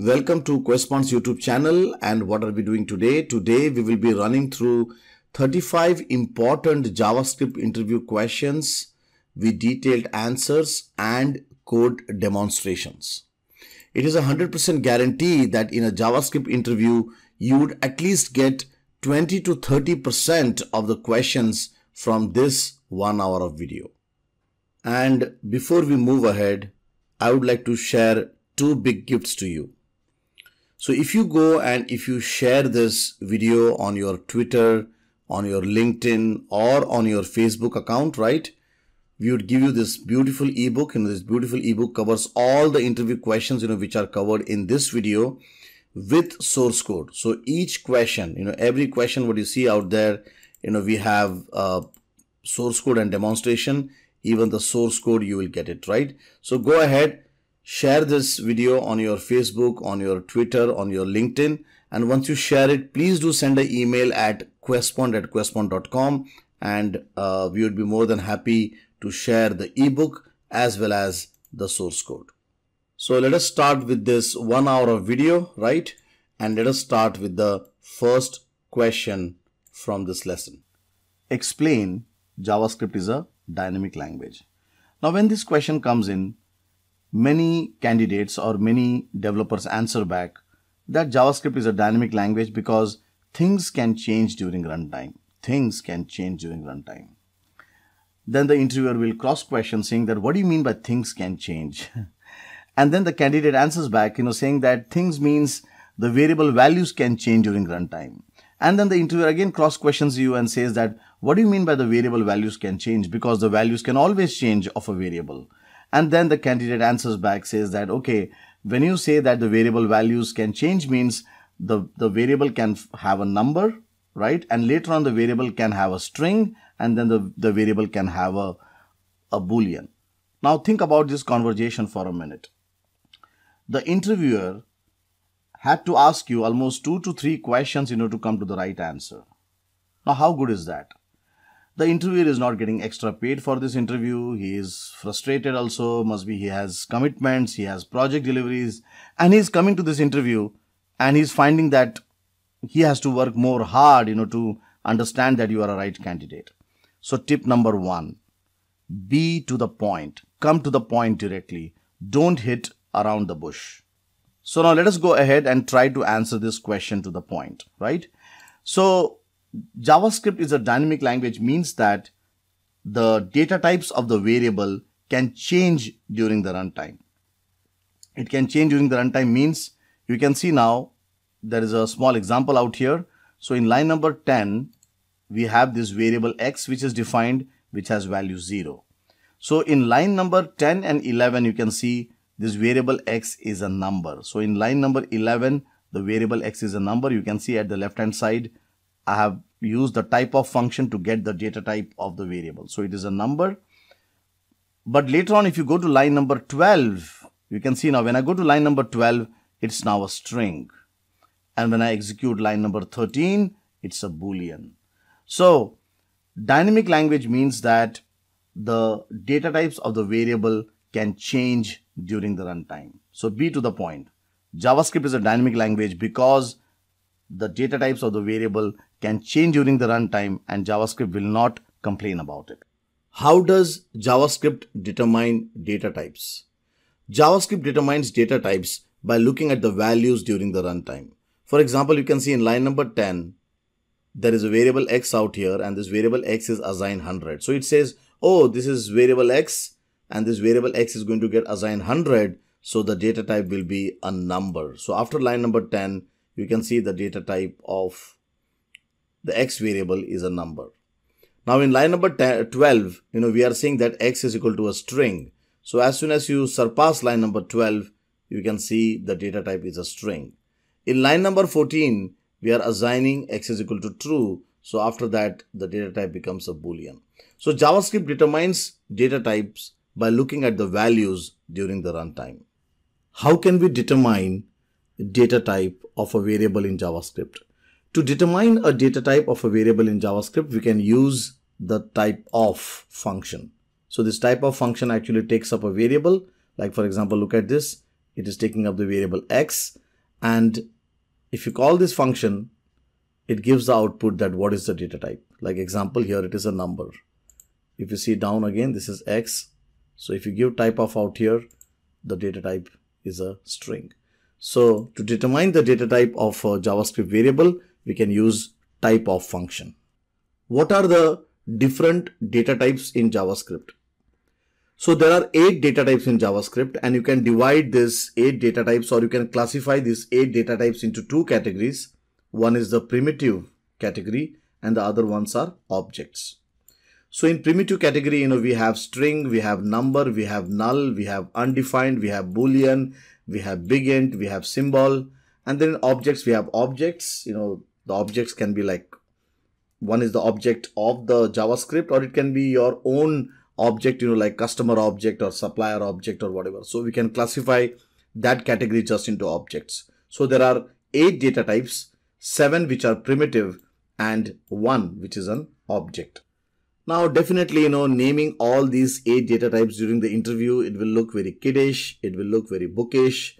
Welcome to Quespon's YouTube channel. And what are we doing today? Today we will be running through 35 important JavaScript interview questions with detailed answers and code demonstrations. It is a 100% guarantee that in a JavaScript interview you would at least get 20 to 30% of the questions from this 1 hour of video. And before we move ahead, I would like to share two big gifts to you. So if you go and if you share this video on your Twitter, on your LinkedIn, or on your Facebook account, right? We would give you this beautiful ebook. This beautiful ebook covers all the interview questions, which are covered in this video with source code. So each question, every question what you see out there, we have source code and demonstration. Even the source code, you will get it, right? So go ahead. Share this video on your Facebook, on your Twitter, on your LinkedIn. And once you share it, please do send an email at questpond@questpond.com. And we would be more than happy to share the ebook as well as the source code. So let us start with this 1 hour of video, right? And let us start with the first question from this lesson. Explain JavaScript is a dynamic language. Now, when this question comes in, many candidates or many developers answer back that JavaScript is a dynamic language because things can change during runtime. Things can change during runtime. Then the interviewer will cross question saying that, what do you mean by things can change? And then the candidate answers back, saying that things means the variable values can change during runtime. And then the interviewer again cross questions you and says that, what do you mean by the variable values can change? Because the values can always change of a variable. And then the candidate answers back, says that, okay, when you say that the variable values can change means the variable can have a number, right? And later on the variable can have a string, and then the variable can have a boolean. Now think about this conversation for a minute. The interviewer had to ask you almost 2 to 3 questions, to come to the right answer. Now how good is that? The interviewer is not getting extra paid for this interview. He is frustrated also. Must be he has commitments, he has project deliveries, and he's coming to this interview and he's finding that he has to work more hard, to understand that you are a right candidate. So tip number 1, be to the point. Come to the point directly. Don't hit around the bush. So now let us go ahead and try to answer this question to the point, right? So JavaScript is a dynamic language means that the data types of the variable can change during the runtime. It can change during the runtime means you can see now there is a small example out here. So in line number 10, we have this variable x which is defined, which has value 0. So in line number 10 and 11, you can see this variable x is a number. So in line number 11, the variable x is a number. You can see at the left hand side, I have used the typeof function to get the data type of the variable. So it is a number. But later on, if you go to line number 12, you can see now when I go to line number 12, it's now a string. And when I execute line number 13, it's a boolean. So dynamic language means that the data types of the variable can change during the runtime. So be to the point. JavaScript is a dynamic language because the data types of the variable can change during the runtime and JavaScript will not complain about it. How does JavaScript determine data types? JavaScript determines data types by looking at the values during the runtime. For example, you can see in line number 10, there is a variable x out here and this variable x is assigned 100. So it says, oh, this is variable x and this variable x is going to get assigned 100. So the data type will be a number. So after line number 10, you can see the data type of the x variable is a number. Now in line number 12, we are saying that x is equal to a string. So as soon as you surpass line number 12, you can see the data type is a string. In line number 14, we are assigning x is equal to true. So after that, the data type becomes a boolean. So JavaScript determines data types by looking at the values during the runtime. How can we determine data type of a variable in JavaScript? To determine a data type of a variable in JavaScript, we can use the typeof function. So this typeof function actually takes up a variable. Like for example, look at this. It is taking up the variable x. And if you call this function, it gives the output that what is the data type. Like example, here it is a number. If you see down again, this is X. So if you give typeof out here, the data type is a string. So to determine the data type of a JavaScript variable, we can use typeof function. What are the different data types in JavaScript? So there are 8 data types in JavaScript, and you can divide this 8 data types, or you can classify these 8 data types into 2 categories. One is the primitive category and the other ones are objects. So in primitive category, we have string, we have number, we have null, we have undefined, we have boolean, we have big int, we have symbol. And then in objects, we have objects. The objects can be like, one is the object of the JavaScript, or it can be your own object, like customer object or supplier object or whatever. So we can classify that category just into objects. So there are 8 data types, 7 which are primitive and 1 which is an object. Now definitely, naming all these 8 data types during the interview, it will look very kiddish, it will look very bookish.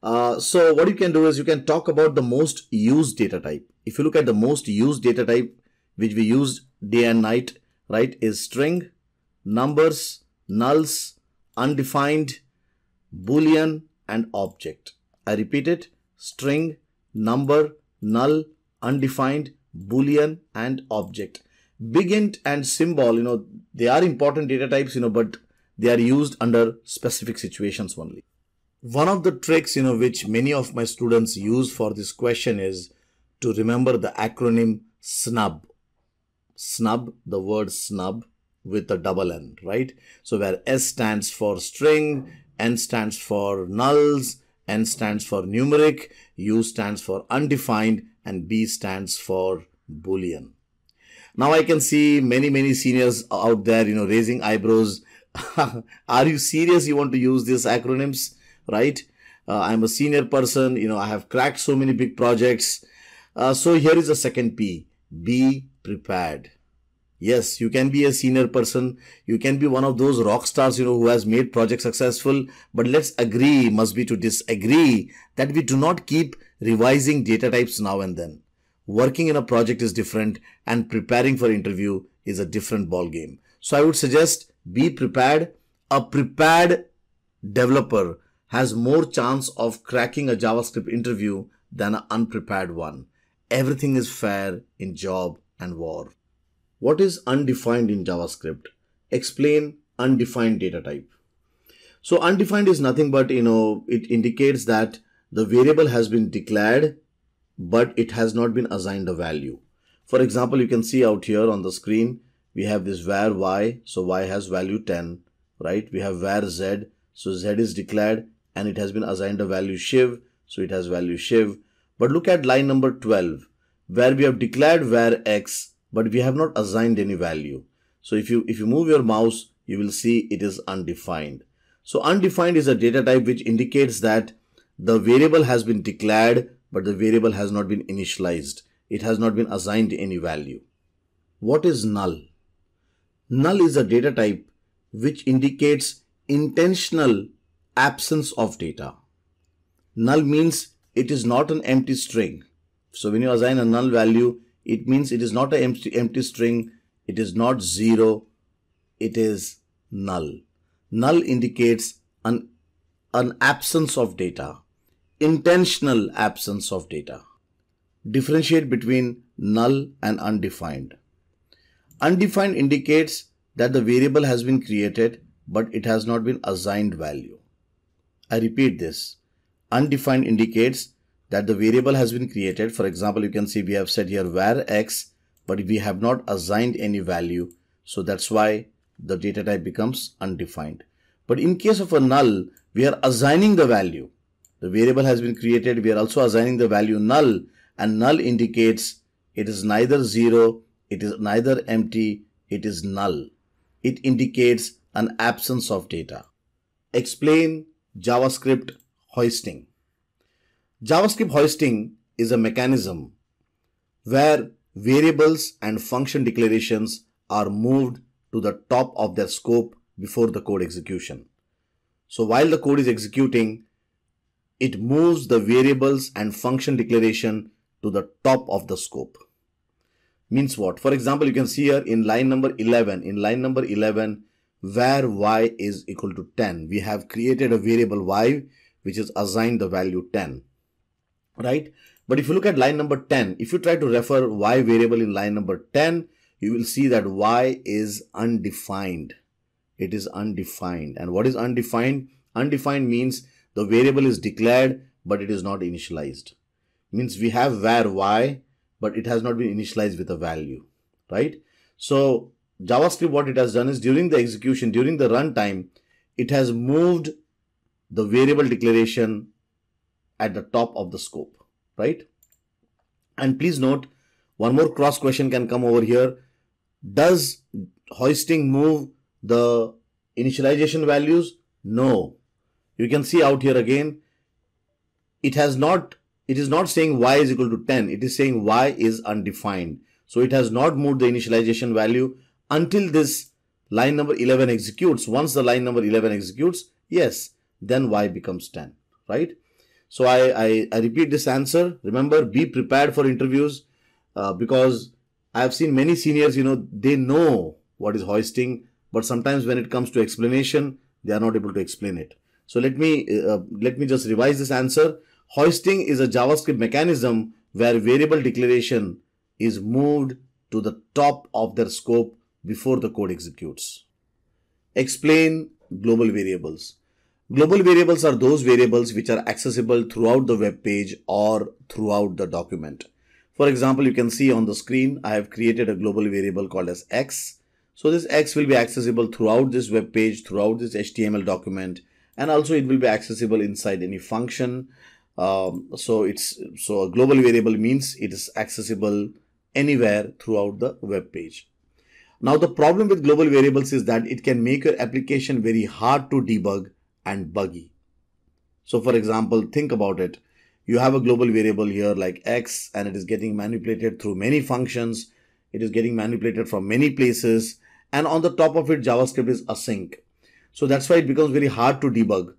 So what you can do is you can talk about the most used data type. If you look at the most used data type, which we use day and night, right, is string, numbers, nulls, undefined, boolean, and object. I repeat it: string, number, null, undefined, boolean, and object. Big int and symbol, they are important data types, but they are used under specific situations only. One of the tricks, which many of my students use for this question is to remember the acronym SNUB. SNUB, the word snub with a double N, right? So where S stands for string, N stands for nulls, N stands for numeric, U stands for undefined, and B stands for boolean. Now I can see many seniors out there, raising eyebrows. Are you serious? You want to use these acronyms, right? I'm a senior person, I have cracked so many big projects. So here is the second P, be prepared. Yes, you can be a senior person. You can be one of those rock stars, who has made projects successful. But let's agree, must be to disagree, that we do not keep revising data types now and then. Working in a project is different, and preparing for interview is a different ball game. So I would suggest be prepared. A prepared developer has more chance of cracking a JavaScript interview than an unprepared one. Everything is fair in job and war. What is undefined in JavaScript? Explain undefined data type. So undefined is nothing but, it indicates that the variable has been declared, but it has not been assigned a value. For example, you can see out here on the screen, we have this var y, so y has value 10, right? We have var z, so z is declared and it has been assigned a value shiv, so it has value shiv. But look at line number 12, where we have declared var x, but we have not assigned any value. So if you move your mouse, you will see it is undefined. So undefined is a data type which indicates that the variable has been declared, but the variable has not been initialized. It has not been assigned any value. What is null? Null is a data type which indicates intentional absence of data. Null means it is not an empty string. So when you assign a null value, it means it is not an empty string. It is not 0. It is null. Null indicates an absence of data. Intentional absence of data. Differentiate between null and undefined. Undefined indicates that the variable has been created, but it has not been assigned value. I repeat this. Undefined indicates that the variable has been created. For example, you can see we have said here var x, but we have not assigned any value. So that's why the data type becomes undefined. But in case of a null, we are assigning the value. The variable has been created. We are also assigning the value null, and null indicates it is neither 0, it is neither empty, it is null. It indicates an absence of data. Explain JavaScript hoisting. JavaScript hoisting is a mechanism where variables and function declarations are moved to the top of their scope before the code execution. So while the code is executing, it moves the variables and function declaration to the top of the scope. Means what? For example, you can see here in line number 11, where y is equal to 10, we have created a variable y which is assigned the value 10, right? But if you look at line number 10, if you try to refer y variable in line number 10, you will see that y is undefined. It is undefined. And what is undefined? Undefined means the variable is declared, but it is not initialized. Means we have var y, but it has not been initialized with a value, right? So JavaScript, what it has done is during the execution, during the runtime, it has moved the variable declaration at the top of the scope, right? And please note, one more cross question can come over here. Does hoisting move the initialization values? No. You can see out here again, it is not saying y is equal to 10. It is saying y is undefined. So it has not moved the initialization value until this line number 11 executes. Once the line number 11 executes, yes, then y becomes 10, right? So I repeat this answer. Remember, be prepared for interviews because I have seen many seniors, they know what is hoisting, but sometimes when it comes to explanation, they are not able to explain it. So let me just revise this answer. Hoisting is a JavaScript mechanism where variable declaration is moved to the top of their scope before the code executes. Explain global variables. Global variables are those variables which are accessible throughout the web page or throughout the document. For example, you can see on the screen, I have created a global variable called as x. So this x will be accessible throughout this web page, throughout this HTML document, and also it will be accessible inside any function. So a global variable means it is accessible anywhere throughout the web page. Now the problem with global variables is that it can make your application very hard to debug and buggy. So for example, think about it. You have a global variable here like x, and it is getting manipulated through many functions. It is getting manipulated from many places, and on the top of it, JavaScript is async. So that's why it becomes very hard to debug,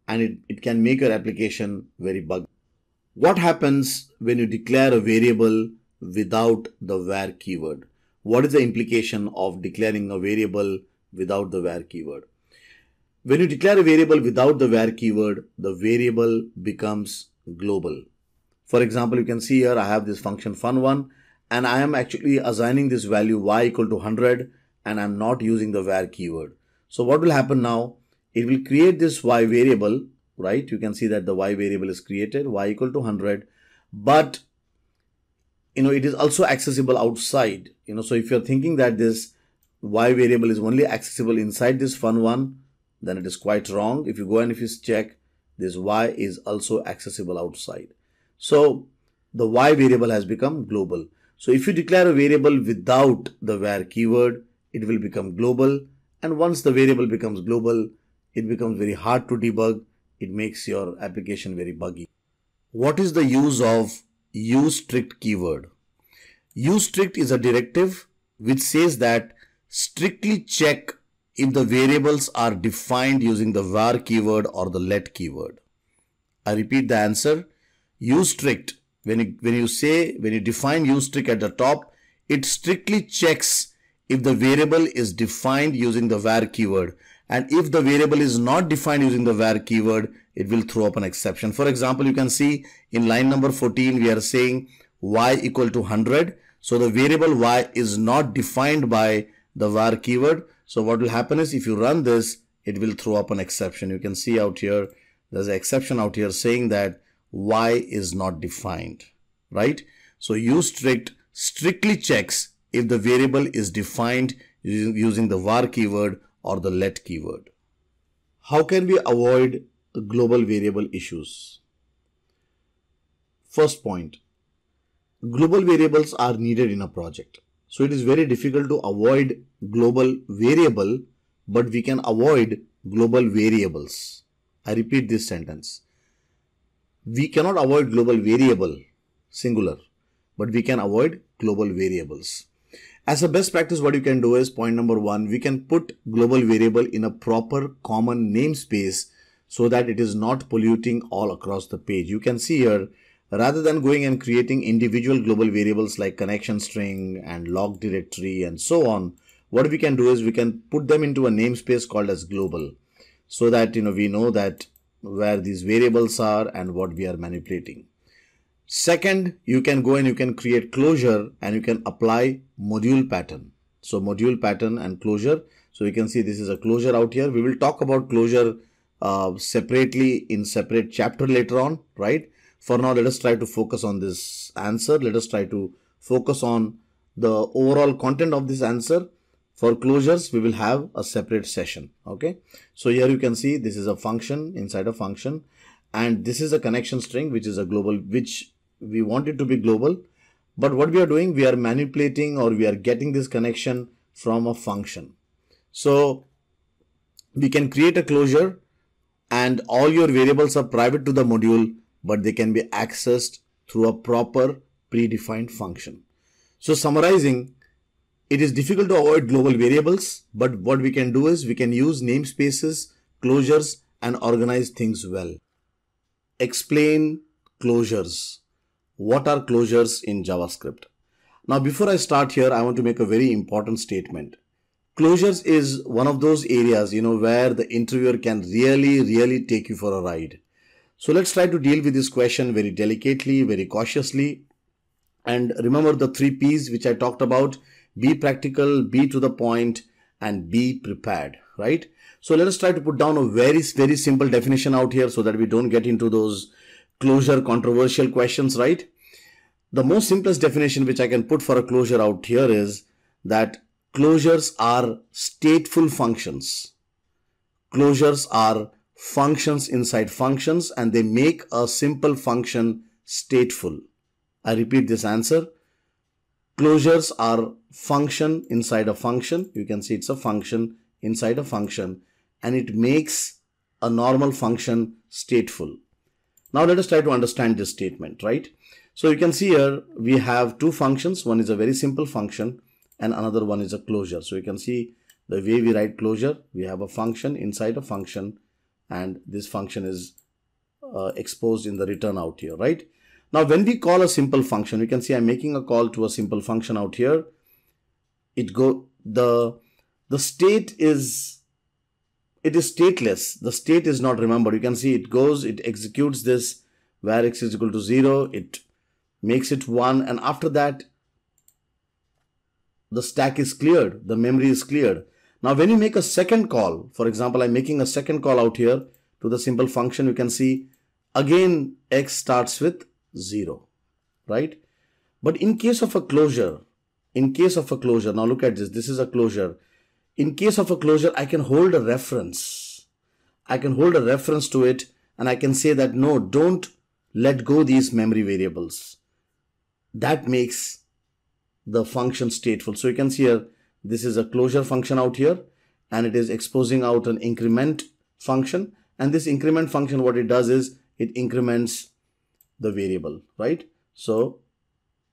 and it can make your application very buggy. What happens when you declare a variable without the var keyword? What is the implication of declaring a variable without the var keyword? When you declare a variable without the var keyword, the variable becomes global. For example, you can see here I have this function fun1, and I am actually assigning this value y equal to 100, and I'm not using the var keyword. So what will happen now? It will create this y variable, right? You can see that the y variable is created, y equal to 100, but it is also accessible outside. So if you're thinking that this y variable is only accessible inside this fun1, then it is quite wrong. If you go and if you check, this y is also accessible outside. So the y variable has become global. So if you declare a variable without the var keyword, it will become global. And once the variable becomes global, it becomes very hard to debug. It makes your application very buggy. What is the use of useStrict keyword? useStrict is a directive which says that strictly check if the variables are defined using the var keyword or the let keyword. I repeat the answer. useStrict, when you define useStrict at the top, it strictly checks if the variable is defined using the var keyword. And if the variable is not defined using the var keyword, it will throw up an exception. For example, you can see in line number 14, we are saying y equal to 100. So the variable y is not defined by the var keyword. So what will happen is if you run this, it will throw up an exception. You can see out here, there's an exception out here saying that y is not defined, right? So useStrict strictly checks if the variable is defined using the var keyword or the let keyword. How can we avoid global variable issues? First point, global variables are needed in a project. So it is very difficult to avoid global variable, but we can avoid global variables. I repeat this sentence. We cannot avoid global variable, singular, but we can avoid global variables. As a best practice, what you can do is point number 1, we can put global variable in a proper common namespace so that it is not polluting all across the page. You can see here, rather than going and creating individual global variables like connection string and log directory and so on, what we can do is we can put them into a namespace called as global, so that we know that where these variables are and what we are manipulating. Second, you can go and you can create closure and you can apply module pattern. So module pattern and closure. So you can see this is a closure out here. We will talk about closure separately in separate chapter later on, right? For now, let us try to focus on this answer. Let us try to focus on the overall content of this answer. For closures, we will have a separate session. Okay. So here you can see this is a function inside a function, and this is a connection string, which is a global, which we want it to be global. But what we are doing, we are manipulating or we are getting this connection from a function. So we can create a closure and all your variables are private to the module, but they can be accessed through a proper predefined function. So summarizing, it is difficult to avoid global variables, but what we can do is we can use namespaces, closures, and organize things well. Explain closures. What are closures in JavaScript? Now, before I start here, I want to make a very important statement. Closures is one of those areas, where the interviewer can really take you for a ride. So let's try to deal with this question very delicately, very cautiously. And remember the 3 P's which I talked about: be practical, be to the point, and be prepared, right? So let us try to put down a very simple definition out here so that we don't get into those closure controversial questions, right? The most simplest definition which I can put for a closure out here is that closures are stateful functions. Closures are functions inside functions, and they make a simple function stateful. I repeat this answer. Closures are function inside a function. You can see it's a function inside a function, and it makes a normal function stateful. Now let us try to understand this statement, right? So you can see here we have 2 functions. One is a very simple function and another one is a closure. So you can see the way we write closure, we have a function inside a function, and this function is exposed in the return out here, right? Now when we call a simple function, you can see I'm making a call to a simple function out here. The state is, it is stateless. The state is not remembered. You can see it executes this where x is equal to 0, it makes it 1, and after that the stack is cleared, the memory is cleared. Now when you make a second call, for example, I'm making a second call out here to the simple function, you can see again x starts with 0, right? But in case of a closure, now look at this is a closure. In case of a closure, I can hold a reference. I can hold a reference to it, and I can say that no, don't let go these memory variables. That makes the function stateful. So you can see here, this is a closure function out here, and it is exposing out an increment function. And this increment function, what it does is it increments the variable, right? So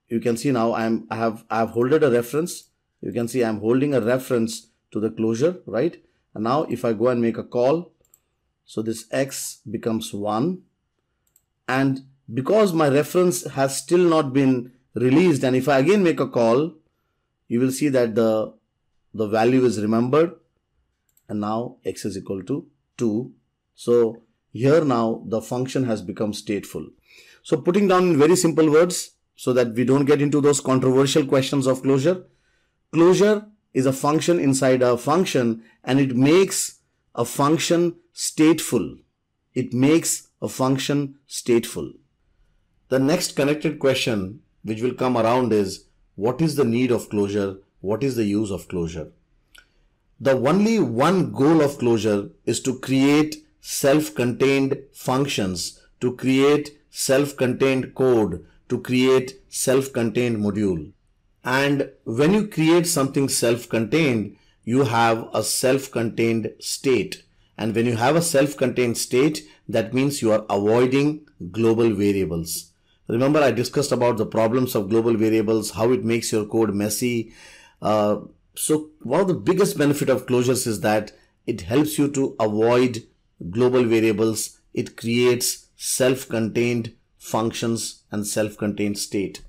you can see now I have holded a reference. You can see I'm holding a reference to the closure, right? And now if I go and make a call, so this x becomes 1, and because my reference has still not been released, and if I again make a call, you will see that the value is remembered, and now x is equal to 2. So here now the function has become stateful. So putting down in very simple words so that we don't get into those controversial questions of closure. Closure is a function inside a function, and it makes a function stateful. It makes a function stateful. The next connected question which will come around is, what is the need of closure? What is the use of closure? The only one goal of closure is to create self-contained functions, to create self-contained code, to create self-contained module. And when you create something self-contained, you have a self-contained state. And when you have a self-contained state, that means you are avoiding global variables. Remember, I discussed about the problems of global variables, how it makes your code messy. So one of the biggest benefit of closures is that it helps you to avoid global variables, it creates self-contained functions and self-contained state.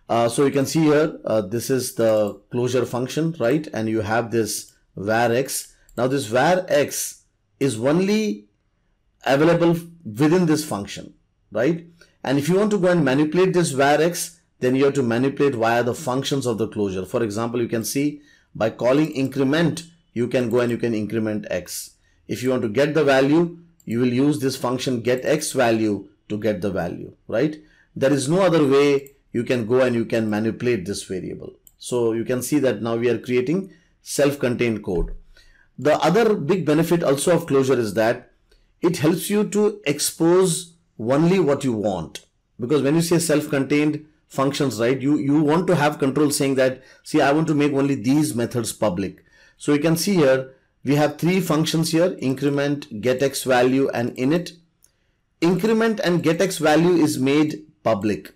So you can see here, this is the closure function, right? And you have this var x. Now this var x is only available within this function, right? And if you want to go and manipulate this var x, then you have to manipulate via the functions of the closure. For example, you can see by calling increment, you can go and you can increment x. If you want to get the value, you will use this function get x value to get the value, right? There is no other way you can go and you can manipulate this variable. So you can see that now we are creating self-contained code. The other big benefit also of closure is that it helps you to expose only what you want. Because when you say self-contained functions, right, you want to have control saying that, see, I want to make only these methods public. So you can see here, we have three functions here, increment, get x value and init. Increment and get x value is made public.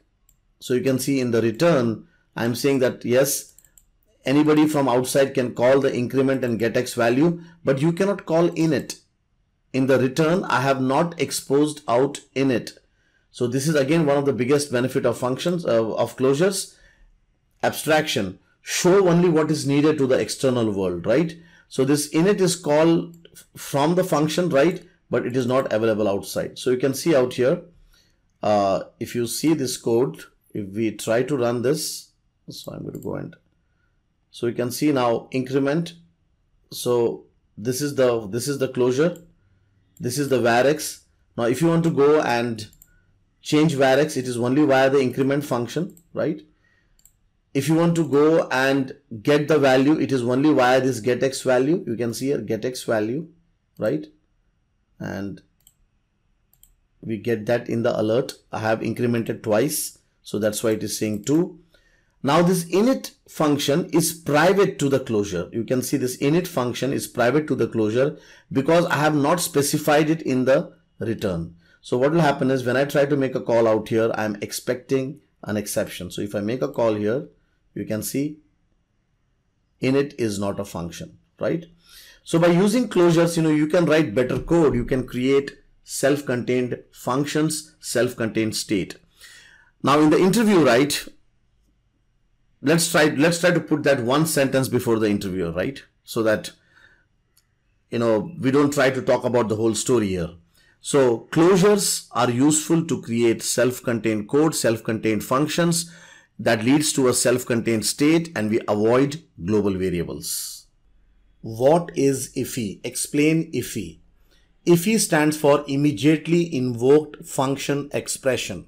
So you can see in the return, I'm saying that yes, anybody from outside can call the increment and get x value, but you cannot call init. In the return, I have not exposed out init. So this is again one of the biggest benefit of functions, of closures. Abstraction, show only what is needed to the external world, right? So this init is called from the function, right? But it is not available outside. So you can see out here, if you see this code, if we try to run this, so I'm going to go and, so you can see now increment. So this is the closure. This is the var x. Now if you want to go and change var x, it is only via the increment function, right? If you want to go and get the value, it is only via this get x value. You can see here get x value, right? And we get that in the alert. I have incremented twice, so that's why it is saying 2. Now this init function is private to the closure. You can see this init function is private to the closure because I have not specified it in the return. So what will happen is when I try to make a call out here, I'm expecting an exception. So if I make a call here, you can see init is not a function, right? So by using closures, you can write better code. You can create self-contained functions, self-contained state. Now in the interview, right? Let's try to put that one sentence before the interviewer, right? So that, we don't try to talk about the whole story here. So closures are useful to create self-contained code, self-contained functions that leads to a self-contained state, and we avoid global variables. What is IIFE? Explain IIFE. IIFE stands for immediately invoked function expression.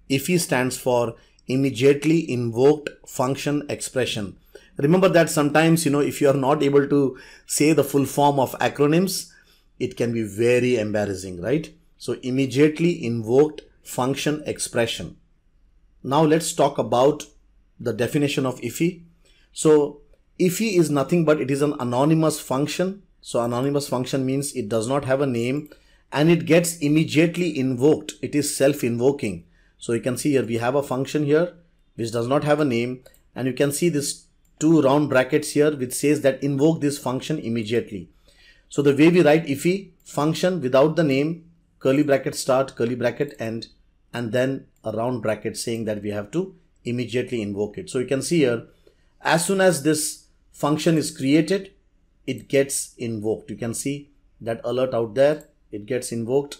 IIFE stands for immediately invoked function expression. Remember that sometimes, if you are not able to say the full form of acronyms, it can be very embarrassing, right? So immediately invoked function expression. Now let's talk about the definition of IIFE. So IIFE is nothing but it is an anonymous function. So anonymous function means it does not have a name and it gets immediately invoked. It is self-invoking. So you can see here we have a function here which does not have a name, and you can see this 2 round brackets here which says that invoke this function immediately. So the way we write IIFE, function without the name, curly bracket start, curly bracket end, and then a round bracket saying that we have to immediately invoke it. So you can see here, as soon as this function is created, it gets invoked. You can see that alert out there, it gets invoked.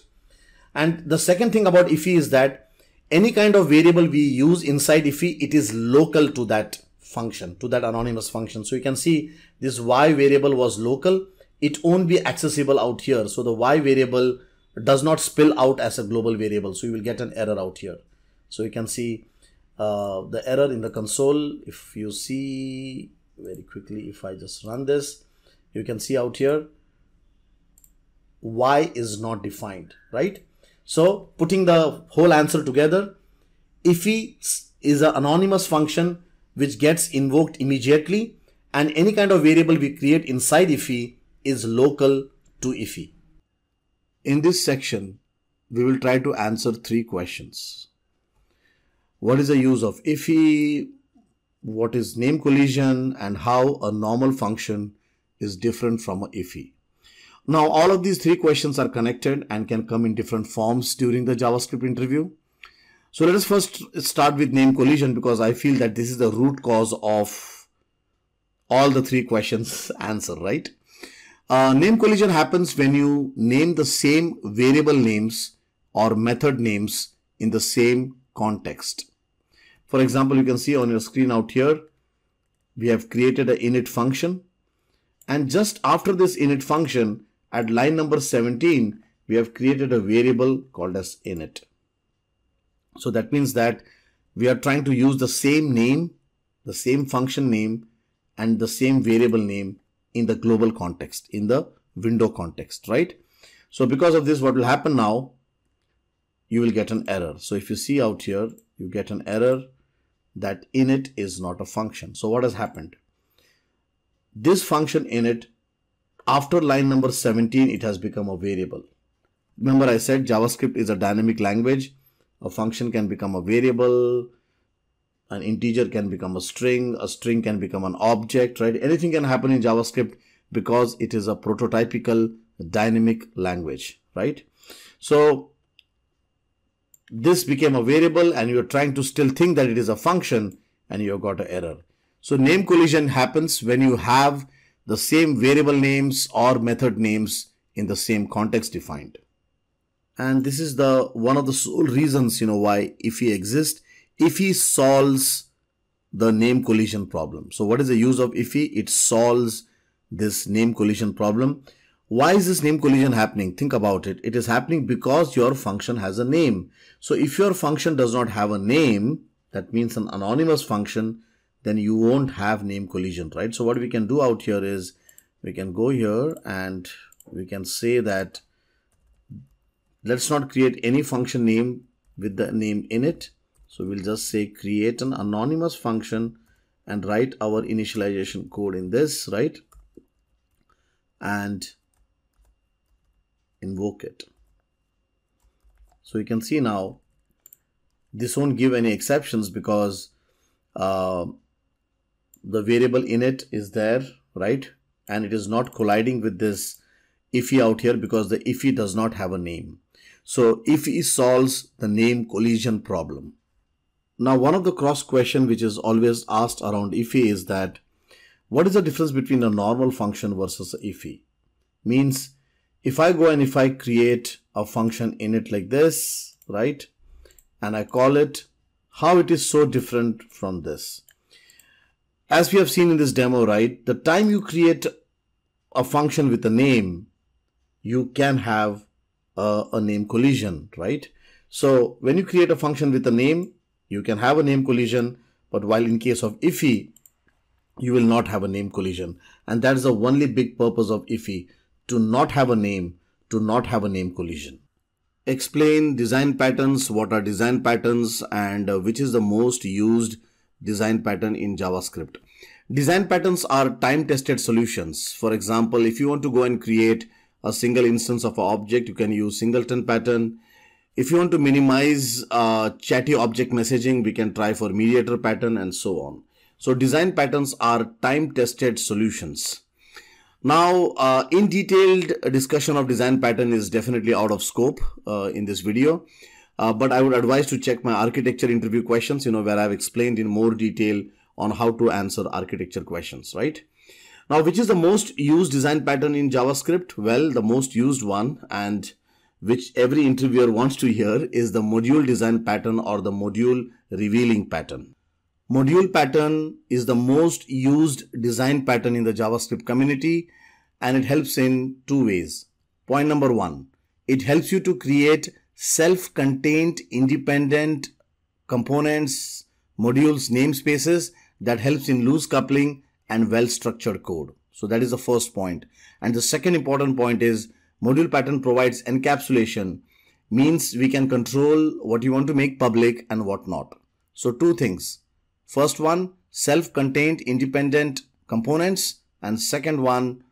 And the second thing about IIFE is that any kind of variable we use inside IIFE, it is local to that function, to that anonymous function. So you can see this y variable was local. It won't be accessible out here. So the y variable does not spill out as a global variable. So you will get an error out here. So you can see the error in the console. If you see very quickly, if I just run this, you can see out here, y is not defined, right? So putting the whole answer together, IIFE is an anonymous function which gets invoked immediately, and any kind of variable we create inside IIFE is local to IIFE. In this section, we will try to answer 3 questions. What is the use of IIFE? What is name collision? And how a normal function is different from a IIFE? Now, all of these three questions are connected and can come in different forms during the JavaScript interview. So let us first start with name collision, because I feel that this is the root cause of all the three questions answer, right? Name collision happens when you name the same variable names or method names in the same context. For example, you can see on your screen out here, we have created an init function, and just after this init function at line number 17, we have created a variable called as init. So that means that we are trying to use the same name, the same function name, and the same variable name in the global context, in the window context, right? So because of this, what will happen now, you will get an error. So if you see out here, you get an error that init is not a function. So what has happened? This function init, after line number 17, it has become a variable. Remember I said JavaScript is a dynamic language. A function can become a variable, an integer can become a string can become an object, right? Anything can happen in JavaScript because it is a prototypical dynamic language, right? So this became a variable and you're trying to still think that it is a function, and you've got an error. So name collision happens when you have the same variable names or method names in the same context defined. And this is the one of the sole reasons, why IIFE exists. IIFE solves the name collision problem. So what is the use of IIFE? It solves this name collision problem. Why is this name collision happening? Think about it. It is happening because your function has a name. So if your function does not have a name, that means an anonymous function, then you won't have name collision, right? So what we can do out here is we can go here and we can say that let's not create any function name with the name init. So we'll just say create an anonymous function and write our initialization code in this, right? And invoke it. So you can see now this won't give any exceptions because the variable init is there, right? And it is not colliding with this IIFE out here because the IIFE does not have a name. So IIFE solves the name collision problem. Now, one of the cross question which is always asked around IIFE is that what is the difference between a normal function versus an IIFE? Means if I go and if I create a function init like this, right? And I call it, how it is so different from this. As we have seen in this demo, right? The time you create a function with a name, you can have a name collision, right? So when you create a function with a name, you can have a name collision, but while in case of IIFE, you will not have a name collision. And that is the only big purpose of IIFE, to not have a name, to not have a name collision. Explain design patterns, what are design patterns, and which is the most used design pattern in JavaScript. Design patterns are time-tested solutions. For example, if you want to go and create a single instance of an object, you can use singleton pattern. If you want to minimize chatty object messaging, we can try for mediator pattern and so on. So design patterns are time-tested solutions. Now, in detailed discussion of design pattern is definitely out of scope in this video. But I would advise to check my architecture interview questions, where I've explained in more detail on how to answer architecture questions, right? Now, which is the most used design pattern in JavaScript? Well, the most used one, and which every interviewer wants to hear, is the module design pattern or the module revealing pattern. Module pattern is the most used design pattern in the JavaScript community, and it helps in two ways. Point number one, it helps you to create self-contained independent components, modules, namespaces that helps in loose coupling and well-structured code. So that is the first point. And the second important point is module pattern provides encapsulation, means we can control what you want to make public and what not. So two things. First one, self-contained independent components, and second one,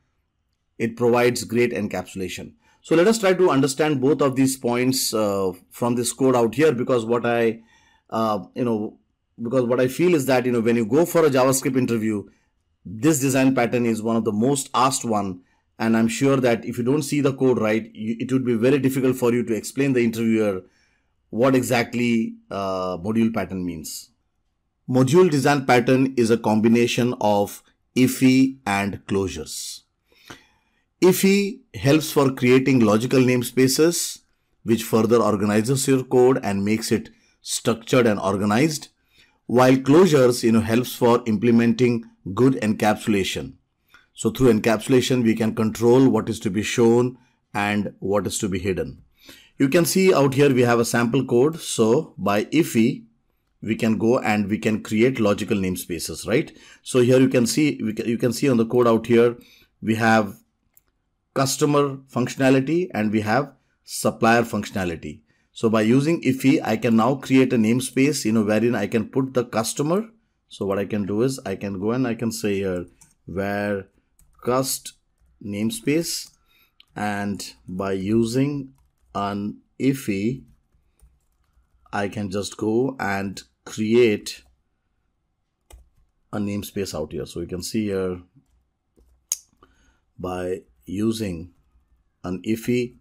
it provides great encapsulation. So let us try to understand both of these points from this code out here, because what I feel is that when you go for a JavaScript interview, this design pattern is one of the most asked one, And I'm sure that if you don't see the code right, it would be very difficult for you to explain the interviewer what exactly module pattern means. Module design pattern is a combination of IIFE and closures. IIFE helps for creating logical namespaces, which further organizes your code and makes it structured and organized, while closures helps for implementing good encapsulation. So through encapsulation, we can control what is to be shown and what is to be hidden. You can see out here we have a sample code. So by IIFE, we can go and we can create logical namespaces, right? So here you can see on the code out here, we have customer functionality and we have supplier functionality. So by using IIFE, I can now create a namespace, wherein I can put the customer. So what I can do is I can go and I can say here where cust namespace, and by using an IIFE, I can just go and create a namespace out here. So you can see here by using an IIFE,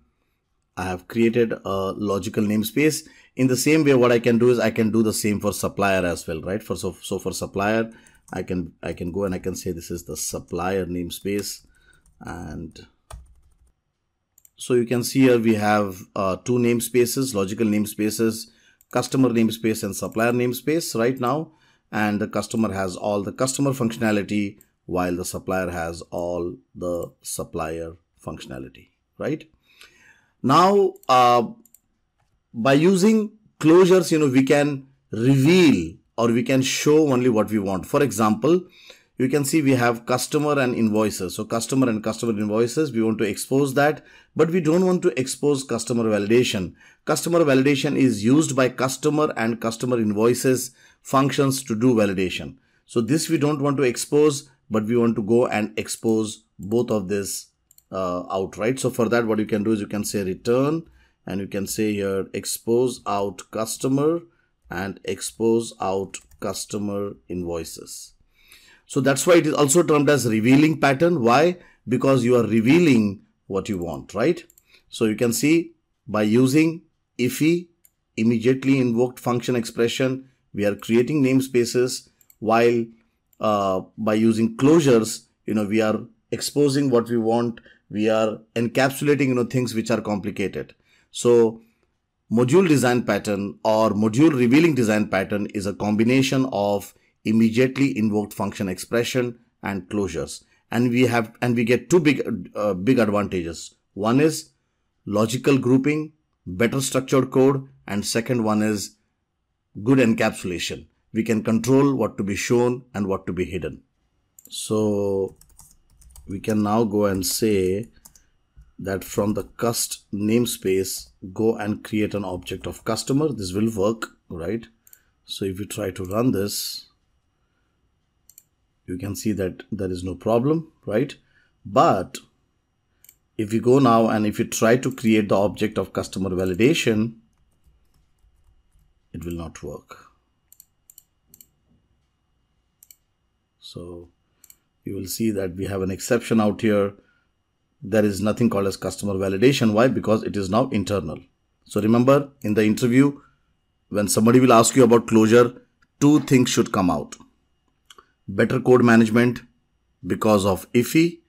I have created a logical namespace. In the same way, what I can do is I can do the same for supplier as well, right? So for supplier, I can go and I can say this is the supplier namespace. And so you can see here we have two namespaces, logical namespaces, customer namespace and supplier namespace right now. And the customer has all the customer functionality, while the supplier has all the supplier functionality, right? Now, by using closures, we can reveal or we can show only what we want. For example, you can see we have customer and invoices. So customer and customer invoices, we want to expose that, but we don't want to expose customer validation. Customer validation is used by customer and customer invoices functions to do validation. So this we don't want to expose, but we want to go and expose both of this out, right? So for that, what you can do is you can say return, and you can say here expose out customer and expose out customer invoices. So that's why it is also termed as revealing pattern. Why? Because you are revealing what you want, right? So you can see by using IIFE, immediately invoked function expression, we are creating namespaces, while by using closures, we are exposing what we want. We are encapsulating, things which are complicated. So module design pattern or module revealing design pattern is a combination of immediately invoked function expression and closures. And we get two big advantages. One is logical grouping, better structured code, and second one is good encapsulation. We can control what to be shown and what to be hidden. So we can now go and say that from the cust namespace, go and create an object of customer. This will work, right? So if you try to run this, you can see that there is no problem, right? But if you go now and if you try to create the object of customer validation, it will not work. So you will see that we have an exception out here. There is nothing called as customer validation. Why? Because it is now internal. So remember, in the interview, when somebody will ask you about closure, two things should come out. Better code management because of IIFE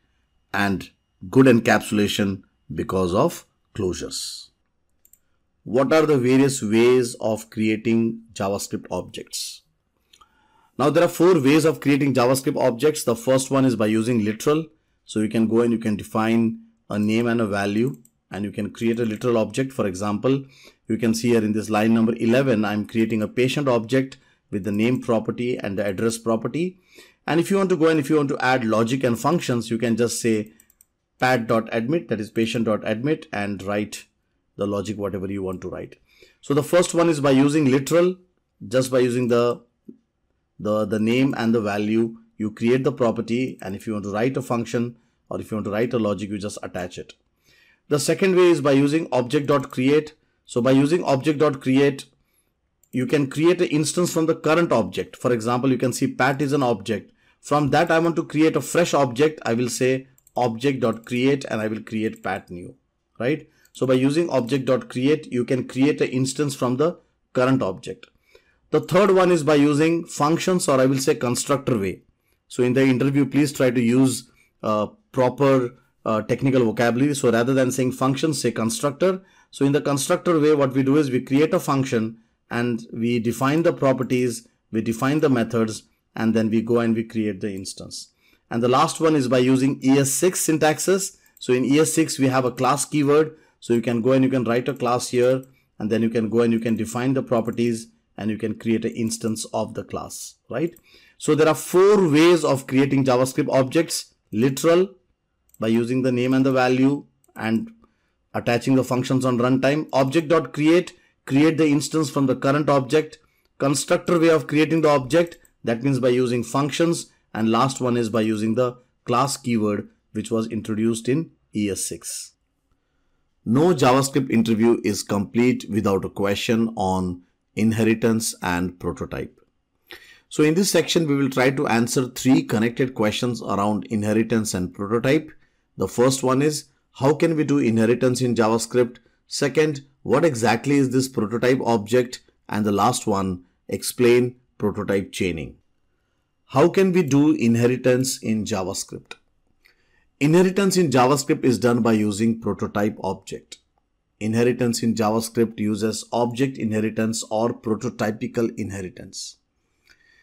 and good encapsulation because of closures. What are the various ways of creating JavaScript objects? Now there are 4 ways of creating JavaScript objects. The first one is by using literal. So you can go and you can define a name and a value and you can create a literal object. For example, you can see here in this line number 11, I'm creating a patient object with the name property and the address property. And if you want to go and if you want to add logic and functions, you can just say pat.admit, that is patient.admit, and write the logic whatever you want to write. So the first one is by using literal, just by using the name and the value, you create the property, and if you want to write a function or if you want to write a logic, you just attach it. The second way is by using object.create. So by using object.create, you can create an instance from the current object. For example, you can see Pat is an object. From that, I want to create a fresh object. I will say object.create and I will create pat new, right? So by using object.create, you can create an instance from the current object. The third one is by using functions, or I will say constructor way. So in the interview, please try to use proper technical vocabulary. So rather than saying functions, say constructor. So in the constructor way, what we do is we create a function and we define the properties, we define the methods, and then we go and we create the instance. And the last one is by using ES6 syntaxes. So in ES6, we have a class keyword. So you can go and you can write a class here, and then you can go and you can define the properties and you can create an instance of the class, right? So there are 4 ways of creating JavaScript objects: literal, by using the name and the value and attaching the functions on runtime; object.create, create the instance from the current object; constructor way of creating the object, that means by using functions; and last one is by using the class keyword, which was introduced in ES6. No JavaScript interview is complete without a question on inheritance and prototype. So in this section, we will try to answer 3 connected questions around inheritance and prototype. The first one is, how can we do inheritance in JavaScript? Second, what exactly is this prototype object? And the last one, explain prototype chaining. How can we do inheritance in JavaScript? Inheritance in JavaScript is done by using prototype object. Inheritance in JavaScript uses object inheritance or prototypical inheritance.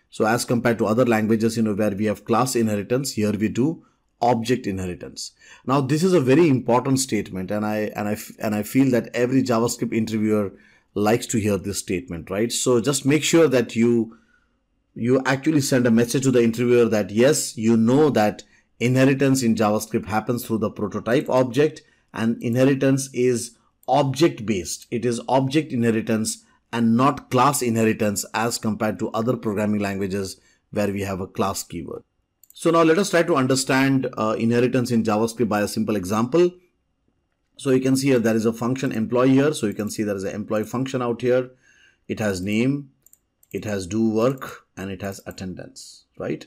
So as compared to other languages, where we have class inheritance, here we do object inheritance. Now this is a very important statement, and I feel that every JavaScript interviewer likes to hear this statement, right? So just make sure that you actually send a message to the interviewer that yes, you know that inheritance in JavaScript happens through the prototype object, and inheritance is object based. It is object inheritance and not class inheritance as compared to other programming languages where we have a class keyword. So now let us try to understand inheritance in JavaScript by a simple example. So you can see here there is a function employee here. So you can see there is an employee function out here. It has name, it has do work, and it has attendance, right?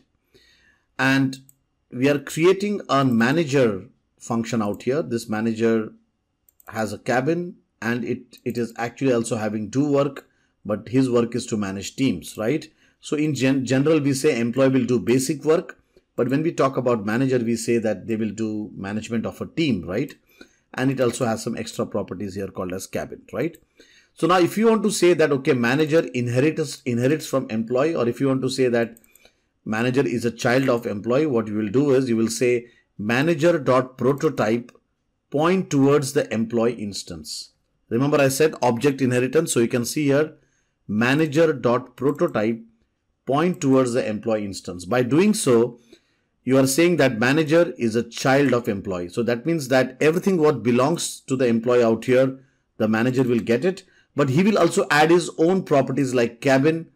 And we are creating a manager function out here. This manager has a cabin, and it is actually also having do work, but his work is to manage teams, right? So in general, we say employee will do basic work, but when we talk about manager, we say that they will do management of a team, right? And it also has some extra properties here called as cabin, right? So now if you want to say that, okay, manager inherits from employee, or if you want to say that manager is a child of employee, what you will do is you will say manager.prototype point towards the employee instance. Remember I said object inheritance. So you can see here manager.prototype point towards the employee instance. By doing so, you are saying that manager is a child of employee. So that means that everything what belongs to the employee out here, the manager will get it, but he will also add his own properties like cabin,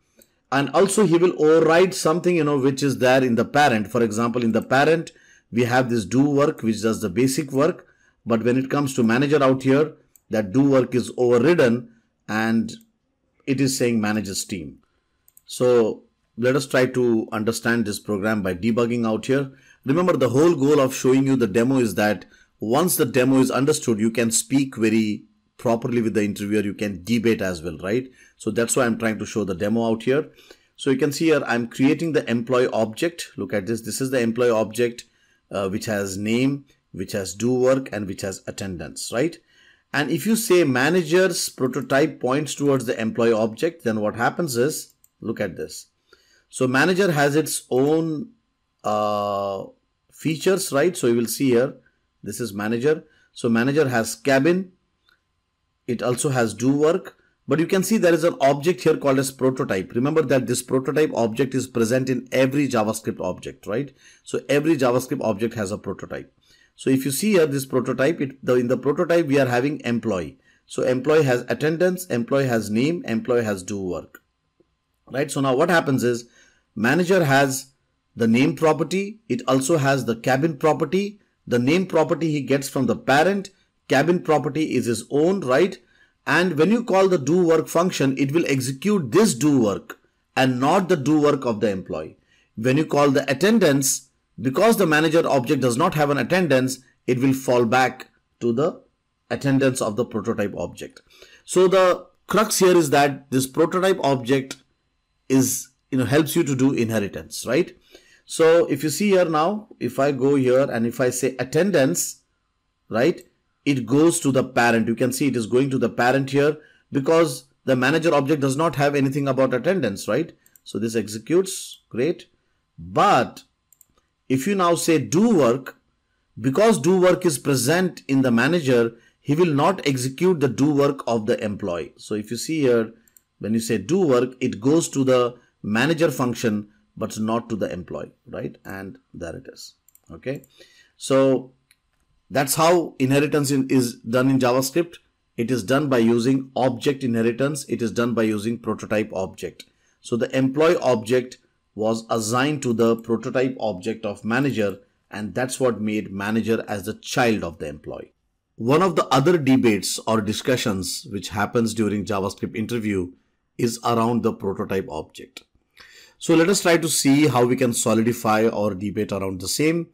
and also he will override something, which is there in the parent. For example, in the parent, we have this do work, which does the basic work. But when it comes to manager out here, that do work is overridden and it is saying manager's team. So let us try to understand this program by debugging out here. Remember, the whole goal of showing you the demo is that once the demo is understood, you can speak very properly with the interviewer. You can debate as well, right? So that's why I'm trying to show the demo out here. So you can see here, I'm creating the employee object. Look at this. This is the employee object, which has name, which has do work, and which has attendance, right? And if you say manager's prototype points towards the employee object, then what happens is, look at this. So manager has its own features, right? So you will see here, this is manager. So manager has cabin. It also has do work, but you can see there is an object here called as prototype. Remember that this prototype object is present in every JavaScript object, right? So every JavaScript object has a prototype. So if you see here this prototype, in the prototype we are having employee. So employee has attendance, employee has name, employee has do work, right? So now what happens is manager has the name property. It also has the cabin property. The name property he gets from the parent. Cabin property is his own, right? And when you call the do work function, it will execute this do work and not the do work of the employee. When you call the attendance, because the manager object does not have an attendance, it will fall back to the attendance of the prototype object. So the crux here is that this prototype object is, helps you to do inheritance, right? So if you see here now, if I go here and if I say attendance, right, it goes to the parent. You can see it is going to the parent here because the manager object does not have anything about attendance, right? So this executes, great. But if you now say do work, because do work is present in the manager, he will not execute the do work of the employee. So if you see here, when you say do work, it goes to the manager function, but not to the employee, right? And there it is. Okay. So that's how inheritance is done in JavaScript. It is done by using object inheritance. It is done by using prototype object. So the employee object was assigned to the prototype object of manager, and that's what made manager as the child of the employee. One of the other debates or discussions which happens during JavaScript interview is around the prototype object. So let us try to see how we can solidify our debate around the same.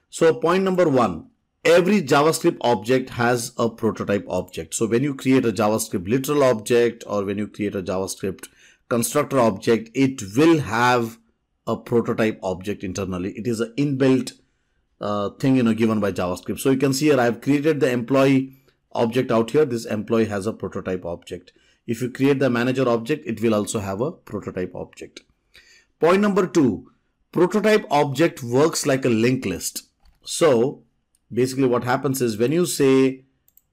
So point number one, every JavaScript object has a prototype object. So when you create a JavaScript literal object or when you create a JavaScript constructor object, it will have a prototype object internally. It is an inbuilt thing, given by JavaScript. So you can see here, I have created the employee object out here. This employee has a prototype object. If you create the manager object, it will also have a prototype object. Point number two, prototype object works like a linked list. So basically what happens is when you say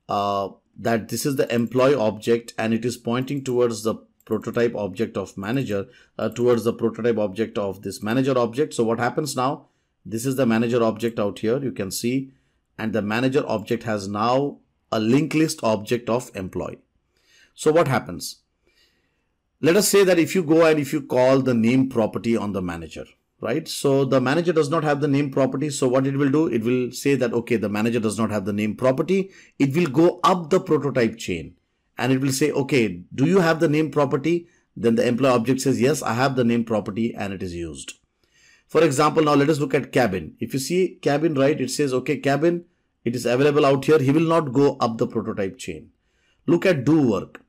that this is the employee object and it is pointing towards the prototype object of manager, towards the prototype object of this manager object. So what happens now? This is the manager object out here, you can see, and the manager object has now a linked list object of employee. So what happens? Let us say that if you go and if you call the name property on the manager, right? So the manager does not have the name property. So what it will do, it will say that, okay, the manager does not have the name property. It will go up the prototype chain and it will say, okay, do you have the name property? Then the employee object says, yes, I have the name property, and it is used. For example, now let us look at cabin. If you see cabin, right, it says, okay, cabin, it is available out here. He will not go up the prototype chain. Look at do work.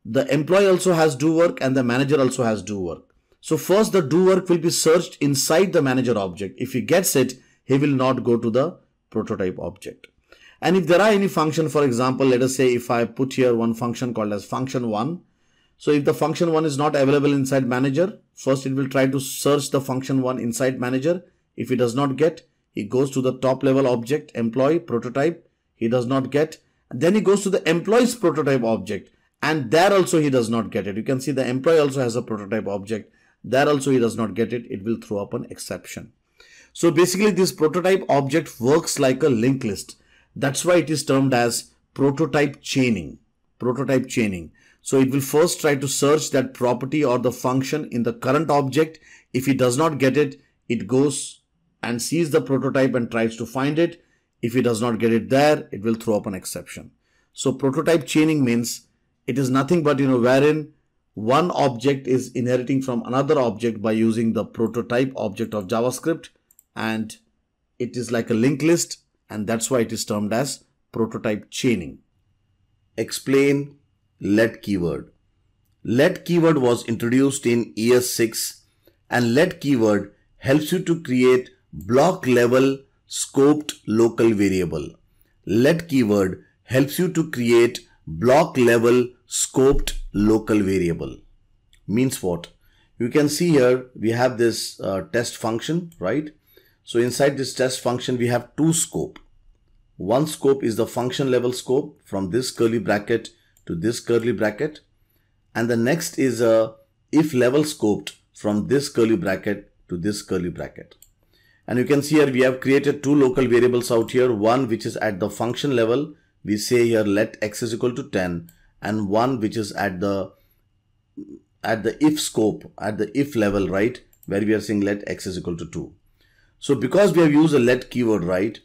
The employee also has do work and the manager also has do work. So first the do work will be searched inside the manager object. If he gets it, he will not go to the prototype object. And if there are any function, for example, let us say if I put here one function called as function 1. So if the function 1 is not available inside manager, first it will try to search the function 1 inside manager. If he does not get, he goes to the top level object, employee, prototype. He does not get. Then he goes to the employee's prototype object. And there also he does not get it. You can see the employee also has a prototype object. There also he does not get it. It will throw up an exception. So basically this prototype object works like a linked list. That's why it is termed as prototype chaining. Prototype chaining. So it will first try to search that property or the function in the current object. If he does not get it, it goes and sees the prototype and tries to find it. If he does not get it there, it will throw up an exception. So prototype chaining means it is nothing but, wherein one object is inheriting from another object by using the prototype object of JavaScript, and it is like a linked list, and that's why it is termed as prototype chaining. Explain let keyword. Let keyword was introduced in year 6, and let keyword helps you to create block level scoped local variable. Let keyword helps you to create block level scoped local variable. Means what? You can see here we have this test function, right? So inside this test function we have two scope. One scope is the function level scope from this curly bracket to this curly bracket, and the next is a if level scoped from this curly bracket to this curly bracket. And you can see here we have created two local variables out here, one which is at the function level, we say here let x is equal to 10, and one which is at the if scope, at the if level, right, where we are saying let x is equal to 2. So because we have used a let keyword, right,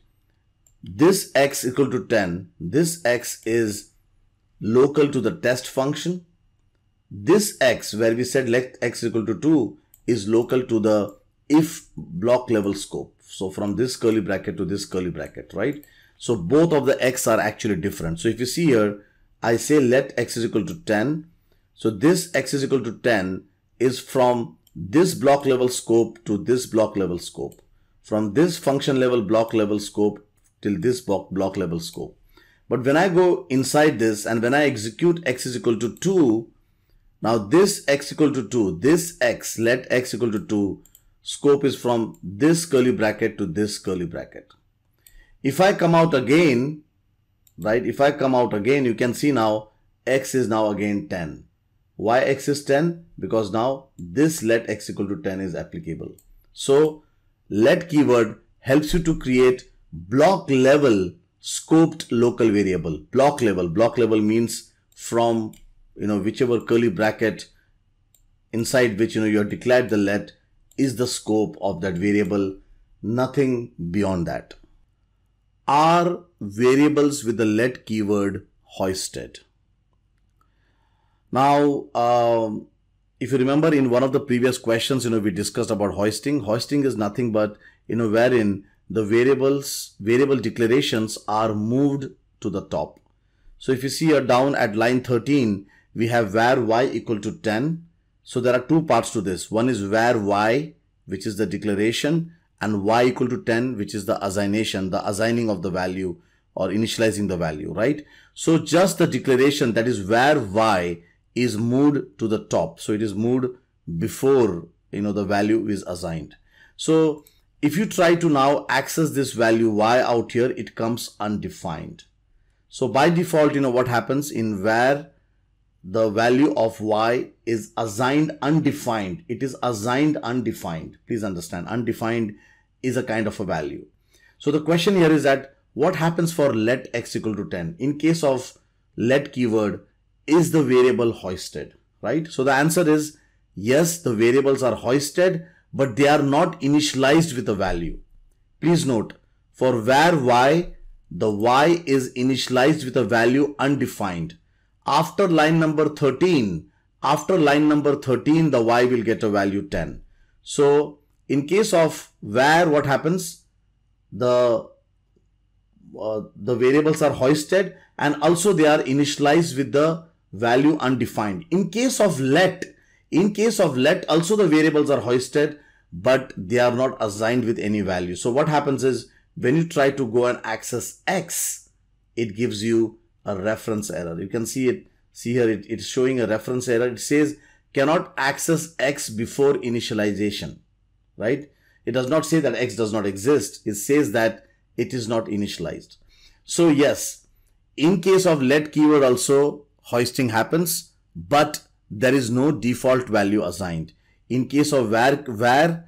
this x equal to 10, this x is local to the test function. This x where we said let x equal to 2 is local to the if block level scope. So from this curly bracket to this curly bracket, right? So both of the x are actually different. So if you see here, I say let x is equal to 10. So this x is equal to 10 is from this block level scope to this block level scope. From this function level block level scope till this block level scope. But when I go inside this and when I execute x is equal to 2, now this x equal to 2, this x, let x equal to 2, scope is from this curly bracket to this curly bracket. If I come out again, right, if I come out again, you can see now x is now again 10. Why x is 10? Because now this let x equal to 10 is applicable. So let keyword helps you to create block level scoped local variable. Block level means from whichever curly bracket inside which you have declared the let is the scope of that variable, nothing beyond that. Are variables with the let keyword hoisted? Now, if you remember in one of the previous questions, we discussed about hoisting. Hoisting is nothing but, wherein the variable declarations are moved to the top. So if you see here down at line 13, we have var y equal to 10. So there are two parts to this. One is var y, which is the declaration, and y equal to 10, which is the assignation, the assigning of the value or initializing the value, right? So just the declaration, that is var y, is moved to the top. So it is moved before, the value is assigned. So if you try to now access this value y out here, it comes undefined. So by default, what happens in var, the value of y is assigned undefined. It is assigned undefined. Please understand, undefined is a kind of a value. So the question here is that what happens for let x equal to 10? In case of let keyword, is the variable hoisted, right? So the answer is yes, the variables are hoisted, but they are not initialized with a value. Please note, for var y, the y is initialized with a value undefined. After line number 13, the y will get a value 10. So in case of var, what happens? The variables are hoisted and also they are initialized with the value undefined. In case of let also the variables are hoisted, but they are not assigned with any value. So what happens is when you try to go and access x, it gives you a reference error. You can see it. See here, it's showing a reference error. It says cannot access x before initialization, right? It does not say that x does not exist. It says that it is not initialized. So yes, in case of let keyword also hoisting happens, but there is no default value assigned. In case of var,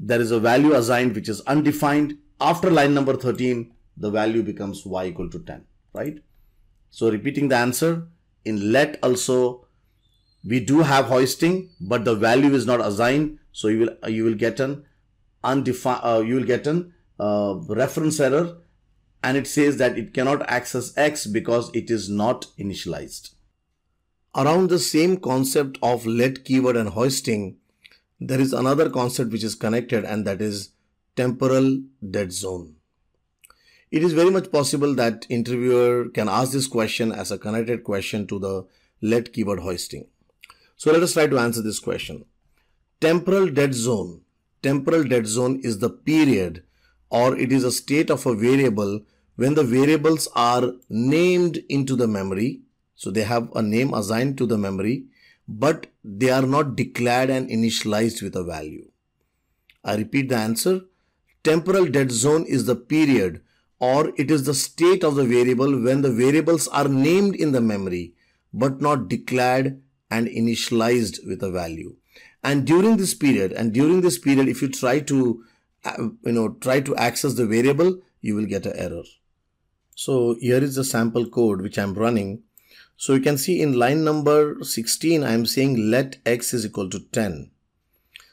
there is a value assigned which is undefined. After line number 13, the value becomes y equal to 10, right? So repeating the answer, in let also we do have hoisting, but the value is not assigned. So you will get an reference error, and it says that it cannot access x because it is not initialized. Around the same concept of let keyword and hoisting, there is another concept which is connected, and that is temporal dead zone. It is very much possible that interviewer can ask this question as a connected question to the let keyword hoisting. So let us try to answer this question. Temporal dead zone is the period, or it is a state of a variable when the variables are named into the memory. So they have a name assigned to the memory, but they are not declared and initialized with a value. I repeat the answer. Temporal dead zone is the period, or it is the state of the variable when the variables are named in the memory, but not declared and initialized with a value. And during this period, if you try to access the variable, you will get an error. So here is the sample code which I'm running. So you can see in line number 16, I am saying let x is equal to 10.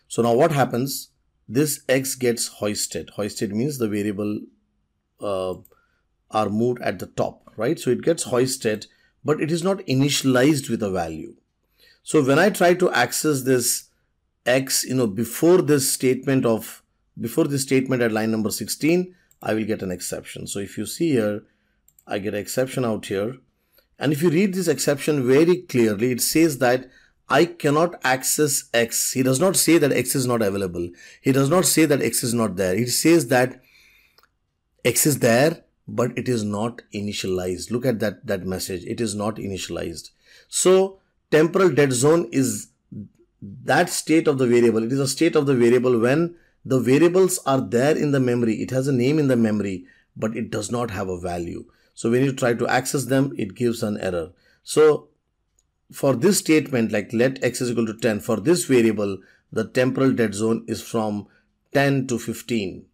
So now what happens? This x gets hoisted. Hoisted means the variable are moved at the top, right? So it gets hoisted, but it is not initialized with a value. So when I try to access this x, before this statement of before this statement at line number 16, I will get an exception. So if you see here, I get an exception out here. And if you read this exception very clearly, it says that I cannot access X. He does not say that X is not available. He does not say that X is not there. It says that X is there, but it is not initialized. Look at that message. It is not initialized. So temporal dead zone is that state of the variable. It is a state of the variable when the variables are there in the memory. It has a name in the memory, but it does not have a value. So when you try to access them, it gives an error. So for this statement, like let X is equal to 10, for this variable, the temporal dead zone is from 10 to 15.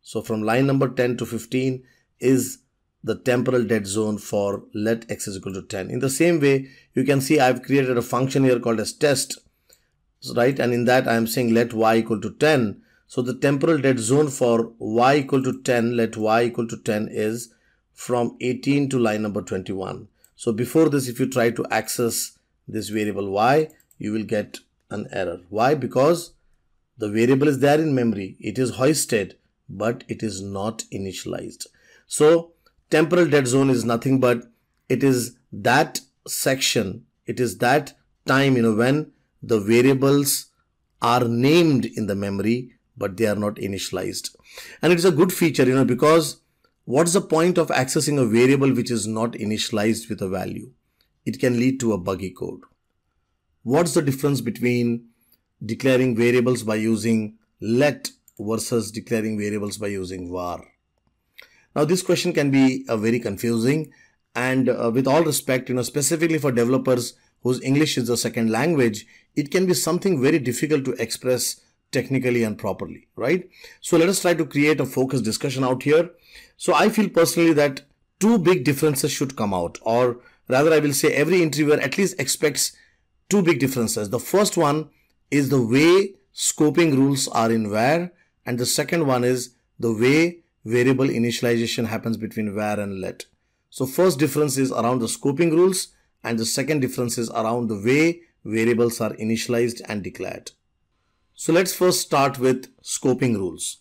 So from line number 10 to 15 is the temporal dead zone for let X is equal to 10. In the same way, you can see I've created a function here called as test, right? And in that I am saying let Y equal to 10. So the temporal dead zone for Y equal to 10, let Y equal to 10 is from 18 to line number 21. So before this, if you try to access this variable Y, you will get an error. Why? Because the variable is there in memory. It is hoisted, but it is not initialized. So temporal dead zone is nothing but it is that section, it is that time, when the variables are named in the memory, but they are not initialized. And it's a good feature, because what's the point of accessing a variable which is not initialized with a value? It can lead to a buggy code. What's the difference between declaring variables by using let versus declaring variables by using var? Now this question can be very confusing, and with all respect, specifically for developers whose English is a second language, it can be something very difficult to express technically and properly, right? So let us try to create a focused discussion out here. So I feel personally that two big differences should come out, or rather I will say every interviewer at least expects two big differences. The first one is the way scoping rules are in var, and the second one is the way variable initialization happens between var and let. So first difference is around the scoping rules, and the second difference is around the way variables are initialized and declared. So let's first start with scoping rules.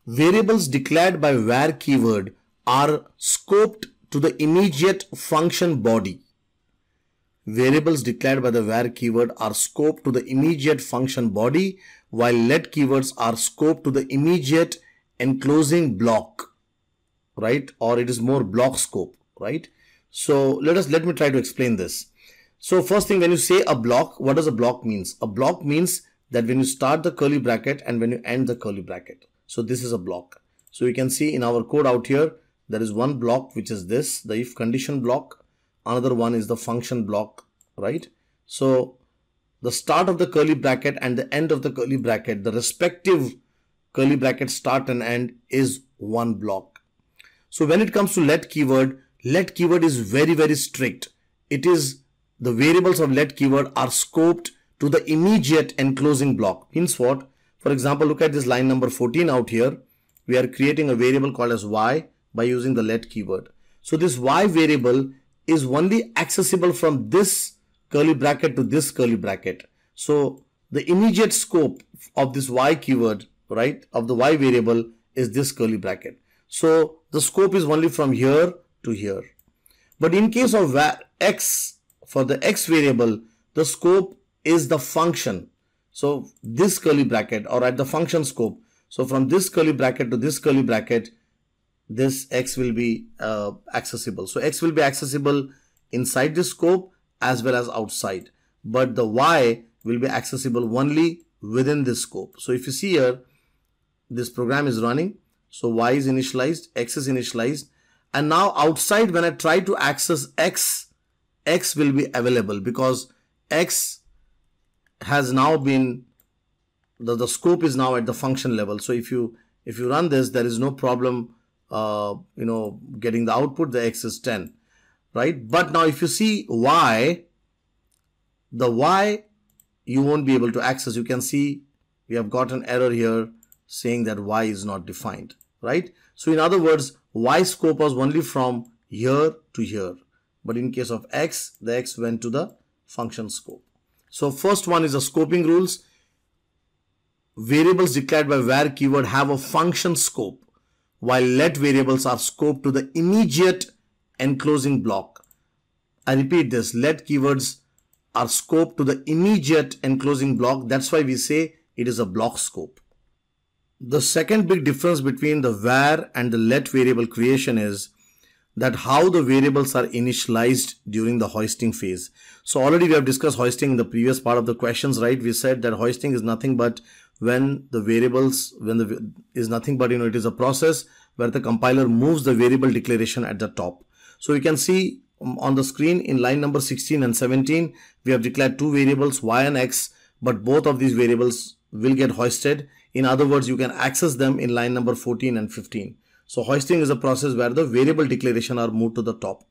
Variables declared by var keyword are scoped to the immediate function body. Variables declared by the var keyword are scoped to the immediate function body, while let keywords are scoped to the immediate enclosing block, right? Or it is more block scope, right? So let me try to explain this. So first thing, when you say a block, what does a block means? A block means that when you start the curly bracket and when you end the curly bracket. So this is a block. So you can see in our code out here, there is one block which is this, the if condition block. Another one is the function block, right? So the start of the curly bracket and the end of the curly bracket, the respective curly bracket start and end is one block. So when it comes to let keyword is very, very strict. It is the variables of let keyword are scoped to the immediate enclosing block. Means what? For example, look at this line number 14 out here. We are creating a variable called as y by using the let keyword. So this y variable is only accessible from this curly bracket to this curly bracket. So the immediate scope of this y keyword, right, of the y variable is this curly bracket. So the scope is only from here to here. But in case of x, for the x variable, the scope is the function. So this curly bracket, or at the function scope. So from this curly bracket to this curly bracket, this x will be accessible. So x will be accessible inside this scope as well as outside. But the y will be accessible only within this scope. So if you see here, this program is running. So y is initialized, x is initialized. And now outside, when I try to access x, x will be available because x has now been, the scope is now at the function level. So if you run this, there is no problem, getting the output. The x is 10, right? But now if you see y, the y you won't be able to access. You can see we have got an error here saying that y is not defined, right? So in other words, y scope was only from here to here. But in case of x, the x went to the function scope. So first one is the scoping rules. variables declared by var keyword have a function scope, while let variables are scoped to the immediate enclosing block. I repeat this, let keywords are scoped to the immediate enclosing block. That's why we say it is a block scope. The second big difference between the var and the let variable creation is that how the variables are initialized during the hoisting phase. So already we have discussed hoisting in the previous part of the questions, right? We said that hoisting is nothing but when the variables, is nothing but, it is a process where the compiler moves the variable declaration at the top. So you can see on the screen in line number 16 and 17, we have declared two variables, y and x, but both of these variables will get hoisted. In other words, you can access them in line number 14 and 15. So hoisting is a process where the variable declaration are moved to the top.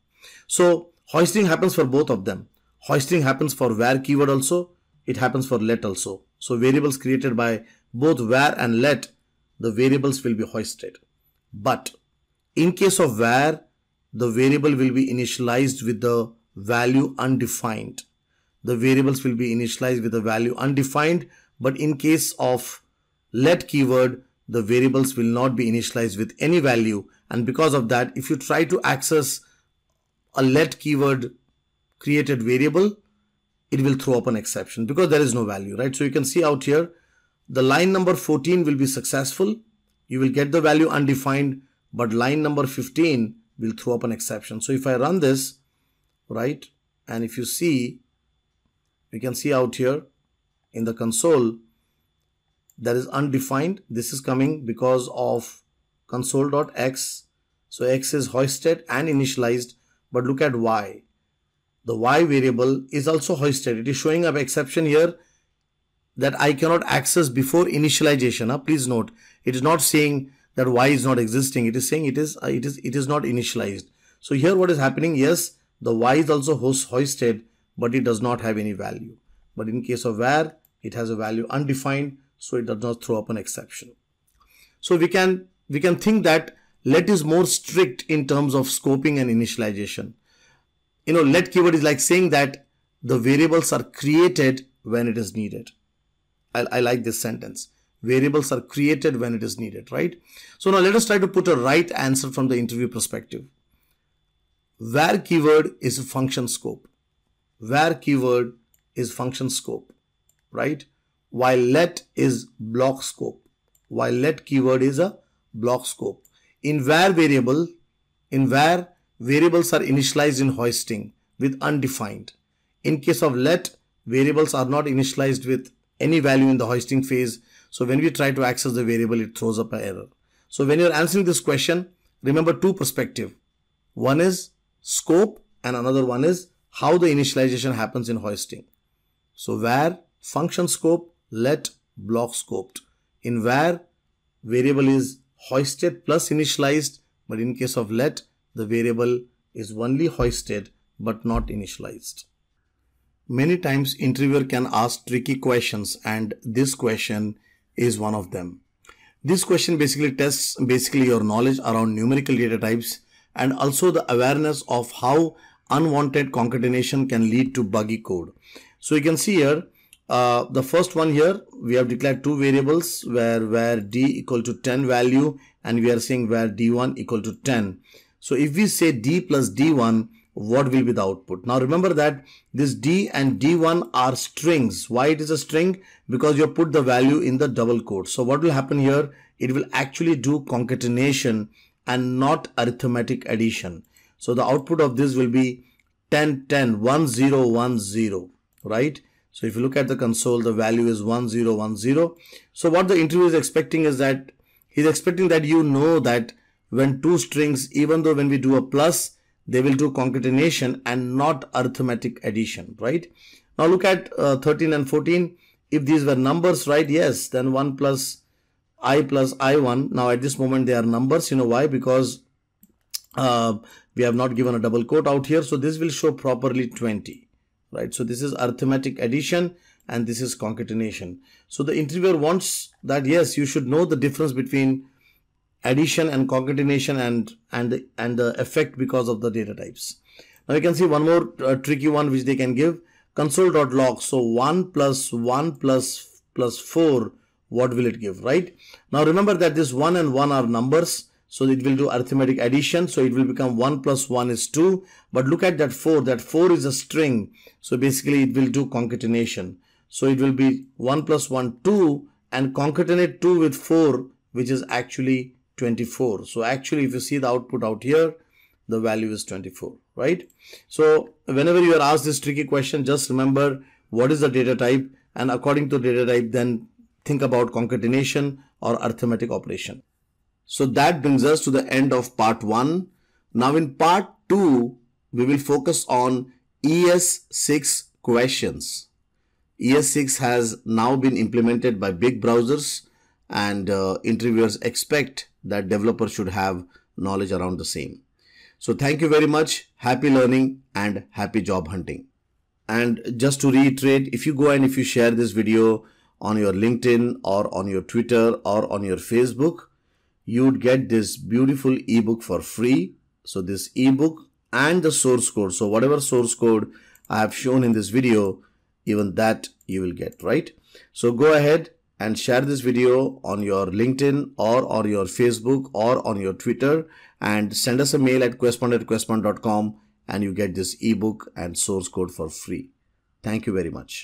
So hoisting happens for both of them. Hoisting happens for var keyword also. It happens for let also. So variables created by both var and let, the variables will be hoisted. But in case of var, the variable will be initialized with the value undefined. The variables will be initialized with the value undefined. But in case of let keyword, the variables will not be initialized with any value. And because of that, if you try to access a let keyword created variable, it will throw up an exception because there is no value, right? So you can see out here, the line number 14 will be successful. You will get the value undefined, but line number 15 will throw up an exception. So if I run this, right, and if you see, you can see out here in the console, that is undefined. This is coming because of console.x. So x is hoisted and initialized, but look at y. The y variable is also hoisted. It is showing up exception here that I cannot access before initialization. Please note, it is not saying that y is not existing. It is saying it is not initialized. So here what is happening? Yes, the y is also hoisted, but it does not have any value. But in case of var, it has a value undefined, so it does not throw up an exception. So we can think that let is more strict in terms of scoping and initialization. Let keyword is like saying that the variables are created when it is needed. I like this sentence. Variables are created when it is needed, right? So now let us try to put a right answer from the interview perspective. Var keyword is a function scope. Var keyword is function scope, right? While let is block scope. While let keyword is a block scope. In var, variables are initialized in hoisting with undefined. In case of let, variables are not initialized with any value in the hoisting phase. So when we try to access the variable, it throws up an error. So when you're answering this question, remember two perspectives. One is scope and another one is how the initialization happens in hoisting. So var, function scope, let, block scoped. In var, variable is hoisted plus initialized, but in case of let, the variable is only hoisted but not initialized. Many times interviewer can ask tricky questions, and this question is one of them. This question basically tests your knowledge around numerical data types and also the awareness of how unwanted concatenation can lead to buggy code. So you can see here, the first one here, we have declared two variables where d equal to 10 value, and we are saying where d1 equal to 10. So if we say d plus d1, what will be the output? Now remember that this d and d1 are strings. Why it is a string? Because you put the value in the double quote. So what will happen here? It will actually do concatenation and not arithmetic addition. So the output of this will be 10, 10, 1, 0, 1, 0, right? So if you look at the console, the value is 1, 0, 1, 0. So what the interviewer is expecting is that he's expecting that you know that when two strings, even though when we do a plus, they will do concatenation and not arithmetic addition, right? Now look at 13 and 14. If these were numbers, right? Yes, then 1 plus I1. Now at this moment they are numbers. You know why? Because we have not given a double quote out here. So this will show properly 20, right? So this is arithmetic addition and this is concatenation. So the interviewer wants that, yes, you should know the difference between addition and concatenation and the effect because of the data types. Now you can see one more tricky one which they can give, console.log. So 1 plus 1 plus 4, what will it give, right? Now remember that this 1 and 1 are numbers, so it will do arithmetic addition, so it will become 1 plus 1 is 2. But look at that 4 is a string, so basically it will do concatenation. So it will be 1 plus 1, 2, and concatenate 2 with 4, which is actually 24. So actually if you see the output out here, the value is 24, right? So whenever you are asked this tricky question, just remember what is the data type, and according to data type, then think about concatenation or arithmetic operation. So that brings us to the end of part 1. Now in part 2, we will focus on ES6 questions. ES6 has now been implemented by big browsers, and interviewers expect that developers should have knowledge around the same. So thank you very much. Happy learning and happy job hunting. And just to reiterate, if you go and if you share this video on your LinkedIn or on your Twitter or on your Facebook, you would get this beautiful ebook for free. So this ebook and the source code. So whatever source code I have shown in this video, even that you will get, right? So go ahead and share this video on your LinkedIn or on your Facebook or on your Twitter, and send us a mail at questpond@questpond.com, and you get this ebook and source code for free. Thank you very much.